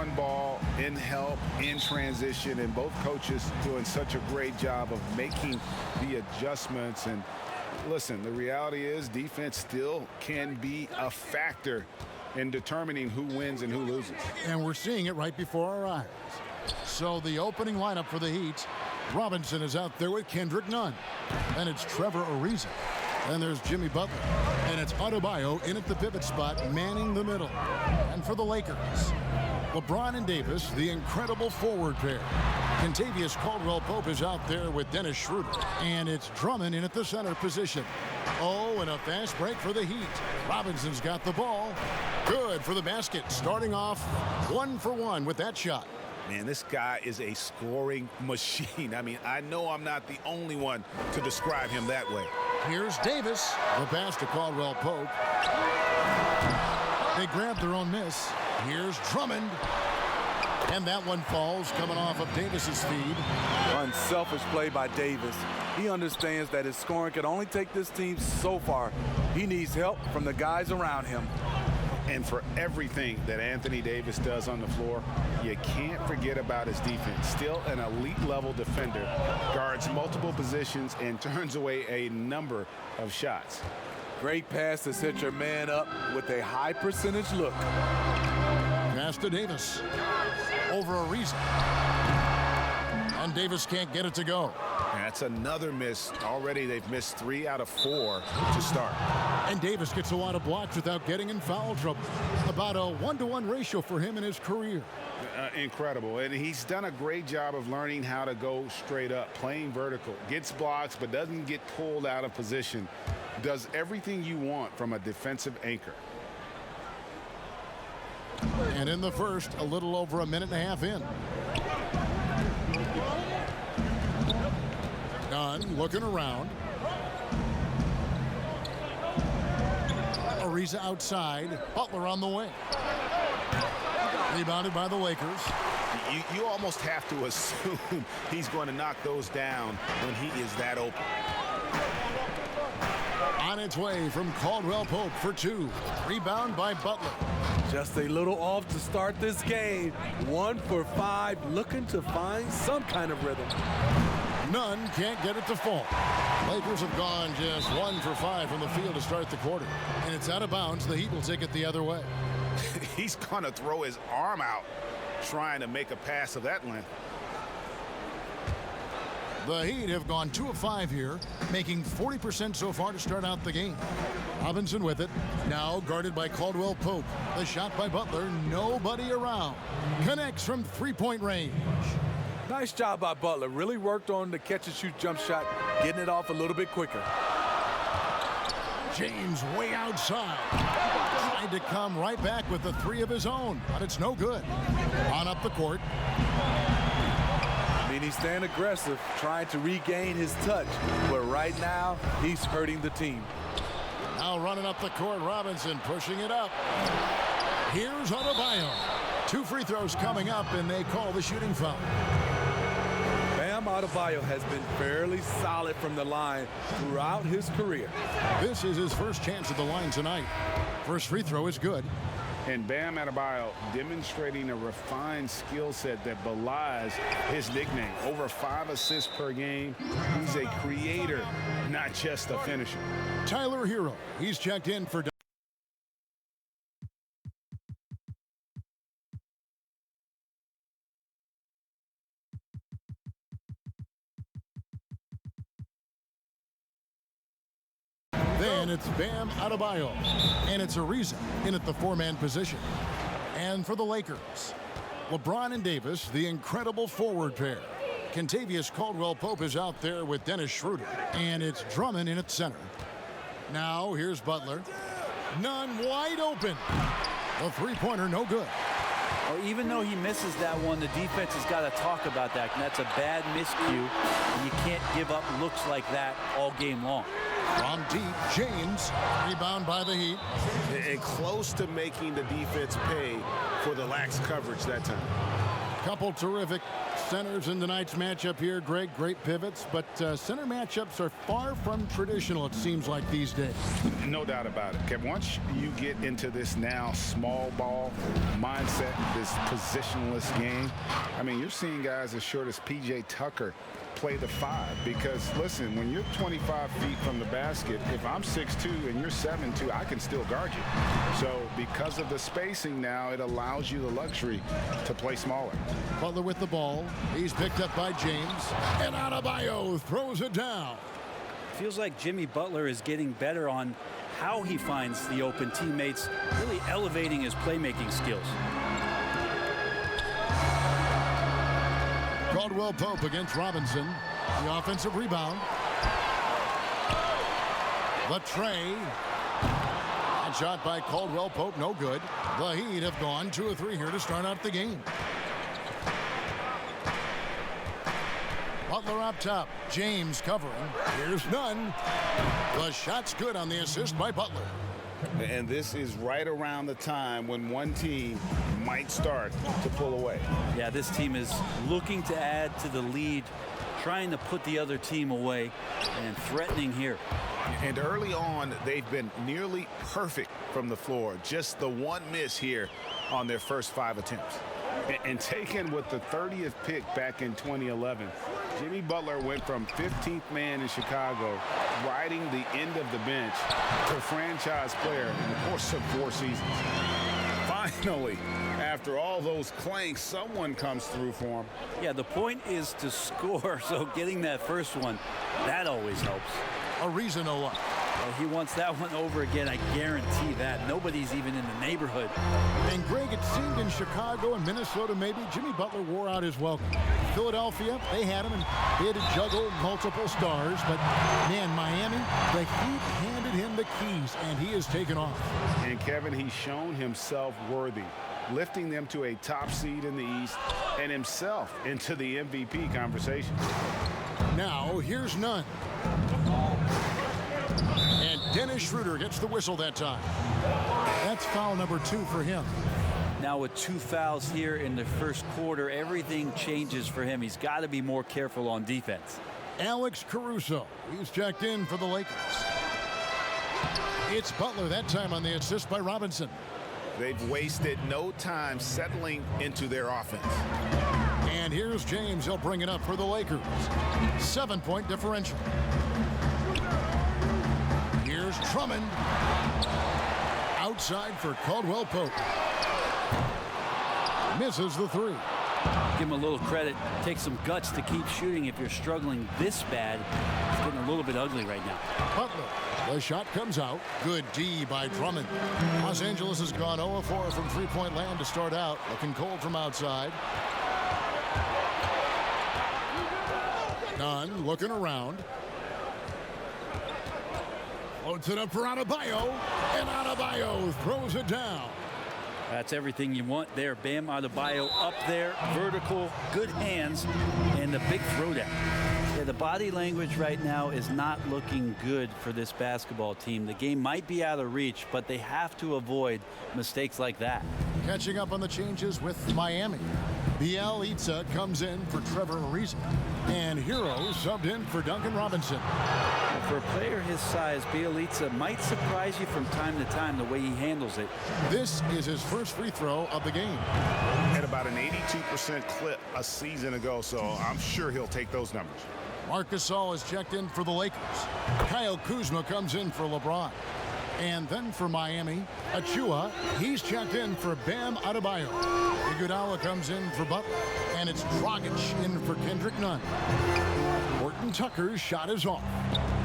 on ball, in help, in transition, and both coaches doing such a great job of making the adjustments. And listen, the reality is defense still can be a factor in determining who wins and who loses. And we're seeing it right before our eyes. So the opening lineup for the Heat, Robinson is out there with Kendrick Nunn. And it's Trevor Ariza. And there's Jimmy Butler. And it's Adebayo in at the pivot spot, manning the middle. And for the Lakers, LeBron and Davis, the incredible forward pair. Kentavious Caldwell-Pope is out there with Dennis Schroeder. And it's Drummond in at the center position. Oh, and a fast break for the Heat. Robinson's got the ball. Good for the basket. Starting off 1 for 1 with that shot. Man, this guy is a scoring machine. I mean, I know I'm not the only one to describe him that way. Here's Davis. The pass to Caldwell-Pope. They grab their own miss. Here's Drummond. And that one falls, coming off of Davis's feed. Unselfish play by Davis. He understands that his scoring can only take this team so far. He needs help from the guys around him. And for everything that Anthony Davis does on the floor, you can't forget about his defense. Still an elite level defender, guards multiple positions and turns away a number of shots. Great pass to set your man up with a high percentage look. Pass to Davis. Over Ariza. And Davis can't get it to go. That's another miss. Already they've missed 3 out of 4 to start. And Davis gets a lot of blocks without getting in foul trouble. About a 1-to-1 ratio for him in his career. Incredible. And he's done a great job of learning how to go straight up, playing vertical. Gets blocks but doesn't get pulled out of position. Does everything you want from a defensive anchor. And in the first, a little over a minute and a half in. Nunn looking around. Ariza outside. Butler on the wing. Rebounded by the Lakers. You almost have to assume he's going to knock those down when he is that open. On its way from Caldwell-Pope for 2. Rebound by Butler. Just a little off to start this game. 1 for 5, looking to find some kind of rhythm. Nunn can't get it to fall. Lakers have gone just 1 for 5 from the field to start the quarter. And it's out of bounds. The Heat will take it the other way. He's going to throw his arm out trying to make a pass of that length. The Heat have gone 2 of 5 here, making 40% so far to start out the game. Robinson with it, now guarded by Caldwell-Pope. The shot by Butler, nobody around. Connects from 3-point range. Nice job by Butler. Really worked on the catch-and-shoot jump shot, getting it off a little bit quicker. James way outside. Tried to come right back with the 3 of his own, but it's no good. On up the court. I mean, he's staying aggressive, trying to regain his touch, but right now, he's hurting the team. Now running up the court, Robinson pushing it up. Here's Adebayo. 2 free throws coming up, and they call the shooting foul. Bam Adebayo has been fairly solid from the line throughout his career. This is his first chance at the line tonight. First free throw is good. And Bam Adebayo demonstrating a refined skill set that belies his nickname. Over 5 assists per game. He's a creator, not just a finisher. Tyler Hero, he's checked in for... Then it's Bam Adebayo, and it's Ariza in at the 4-man position. And for the Lakers, LeBron and Davis, the incredible forward pair. Kentavious Caldwell-Pope is out there with Dennis Schroeder, and it's Drummond in at center. Now here's Butler. Nunn wide open. The 3-pointer no good. Well, even though he misses that one, the defense has got to talk about that, and that's a bad miscue. And you can't give up looks like that all game long. From deep, James, rebound by the Heat. And close to making the defense pay for the lax coverage that time. Couple terrific Centers in tonight's matchup here, Greg. Great pivots, but center matchups are far from traditional, it seems like, these days. No doubt about it, Kev. Once you get into this now small ball mindset, this positionless game, I mean, you're seeing guys as short as P.J. Tucker play the 5, because listen, when you're 25 feet from the basket, if I'm 6'2" and you're 7'2", I can still guard you. So because of the spacing now, it allows you the luxury to play smaller. Butler with the ball. He's picked up by James, and Adebayo throws it down. Feels like Jimmy Butler is getting better on how he finds the open teammates, really elevating his playmaking skills. Caldwell Pope against Robinson. The offensive rebound. The tray. And shot by Caldwell Pope, no good. The Heat have gone 2 of 3 here to start out the game. Butler up top. James covering. Here's none. The shot's good on the assist by Butler. And this is right around the time when one team might start to pull away. Yeah, this team is looking to add to the lead, trying to put the other team away, and threatening here. And early on, they've been nearly perfect from the floor. Just the one miss here on their first 5 attempts. And taken with the 30th pick back in 2011, Jimmy Butler went from 15th man in Chicago, riding the end of the bench, to franchise player in the course of 4 seasons. Finally, after all those clanks, someone comes through for him. Yeah, the point is to score, so getting that first one, that always helps. Ariza no luck. Well, he wants that one over again, I guarantee that. Nobody's even in the neighborhood. And Greg, it seemed in Chicago and Minnesota maybe Jimmy Butler wore out his welcome. Philadelphia, they had him and they had to juggle multiple stars. But, man, Miami, the Heat handed him the keys, and he has taken off. And, Kevin, he's shown himself worthy, lifting them to a top seed in the East and himself into the MVP conversation. Now, here's none. And Dennis Schroeder gets the whistle that time. That's foul number 2 for him. Now with 2 fouls here in the first quarter, everything changes for him. He's got to be more careful on defense. Alex Caruso, he's checked in for the Lakers. It's Butler that time on the assist by Robinson. They've wasted no time settling into their offense. And here's James. He'll bring it up for the Lakers. 7-point differential. Here's Drummond. Outside for Caldwell Pope. Misses the 3. Give him a little credit. Take some guts to keep shooting if you're struggling this bad. It's getting a little bit ugly right now. Butler. The shot comes out. Good D by Drummond. Los Angeles has gone 0 of 4 from three-point land to start out. Looking cold from outside. Nunn looking around. Floats it up for Adebayo. And Adebayo throws it down. That's everything you want there. Bam Adebayo up there, vertical, good hands, and the big throwdown. Yeah, the body language right now is not looking good for this basketball team. The game might be out of reach, but they have to avoid mistakes like that. Catching up on the changes with Miami. Bielitsa comes in for Trevor Ariza. And Hero subbed in for Duncan Robinson. For a player his size, Bielitsa might surprise you from time to time the way he handles it. This is his first free throw of the game. Had about an 82% clip a season ago, so I'm sure he'll take those numbers. Marc Gasol is checked in for the Lakers. Kyle Kuzma comes in for LeBron. And then for Miami, Achua, he's checked in for Bam Adebayo. Iguodala comes in for Butler. And it's Dragic in for Kendrick Nunn. Horton Tucker's shot is off.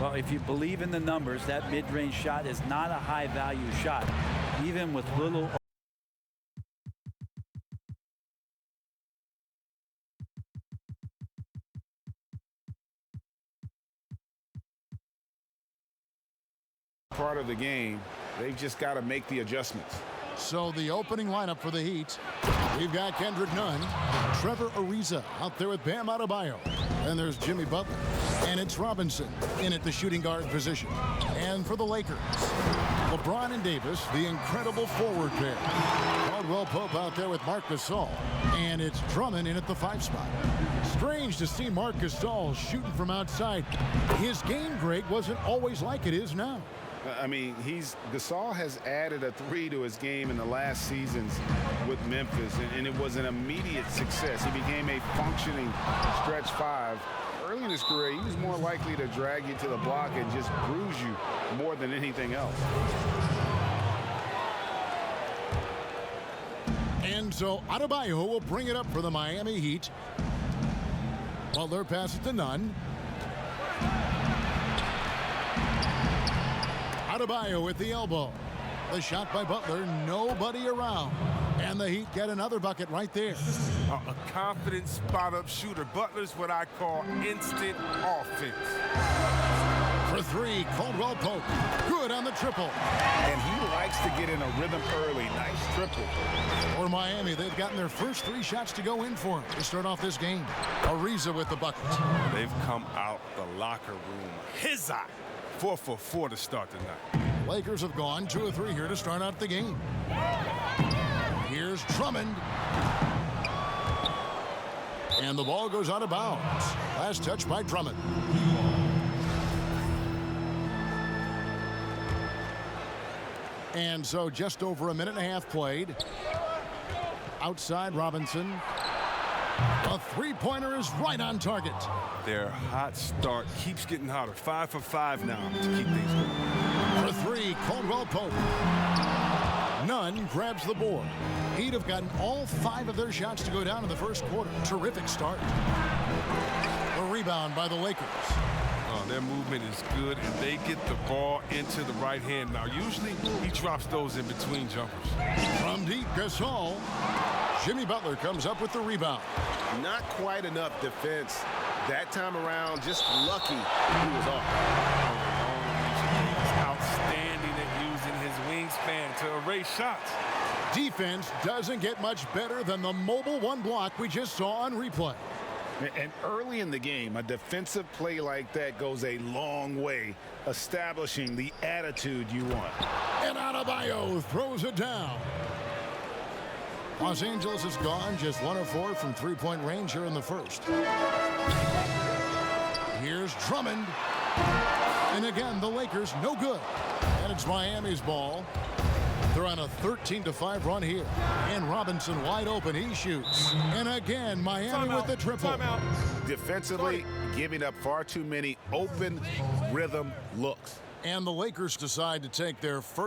Well, if you believe in the numbers, that mid-range shot is not a high-value shot, even with little... Part of the game, they've just got to make the adjustments. So the opening lineup for the Heat, we've got Kendrick Nunn, Trevor Ariza out there with Bam Adebayo. And there's Jimmy Butler. And it's Robinson in at the shooting guard position. And for the Lakers, LeBron and Davis, the incredible forward pair. Caldwell Pope out there with Marc Gasol. And it's Drummond in at the 5 spot. Strange to see Marc Gasol shooting from outside. His game, Greg, wasn't always like it is now. I mean, Gasol has added a 3 to his game in the last seasons with Memphis, and it was an immediate success. He became a functioning stretch 5. Early in his career, he was more likely to drag you to the block and just bruise you more than anything else. And so Adebayo will bring it up for the Miami Heat. Butler passes to Nunn. Adebayo with the elbow. The shot by Butler, nobody around. And the Heat get another bucket right there. A confident spot-up shooter. Butler's what I call instant offense. For 3, Caldwell Pope. Good on the triple. And he likes to get in a rhythm early. Nice triple. For Miami, they've gotten their first 3 shots to go in for him to start off this game. Ariza with the bucket. They've come out the locker room. His eye. 4 for 4 to start tonight. Lakers have gone 2 of 3 here to start out the game. Here's Drummond. And the ball goes out of bounds. Last touch by Drummond. And so just over a minute and a half played. Outside Robinson. A 3-pointer is right on target. Their hot start keeps getting hotter. 5 for 5 now to keep things going. For 3, Caldwell Pope. Nunn grabs the board. He'd have gotten all 5 of their shots to go down in the first quarter. Terrific start. A rebound by the Lakers. Their movement is good, and they get the ball into the right hand. Now, usually he drops those in between jumpers. From deep, Gasol. Jimmy Butler comes up with the rebound. Not quite enough defense that time around. Just lucky he was off. He's outstanding at using his wingspan to erase shots. Defense doesn't get much better than the mobile 1 block we just saw on replay. And early in the game, a defensive play like that goes a long way, establishing the attitude you want. And Adebayo throws it down. Los Angeles has gone just 1 of 4 from 3-point range here in the first. Here's Drummond. And again, the Lakers no good. And it's Miami's ball. They're on a 13-5 run here. And Robinson wide open. He shoots. And again, Miami with the triple. Defensively, giving up far too many open rhythm looks. And the Lakers decide to take their first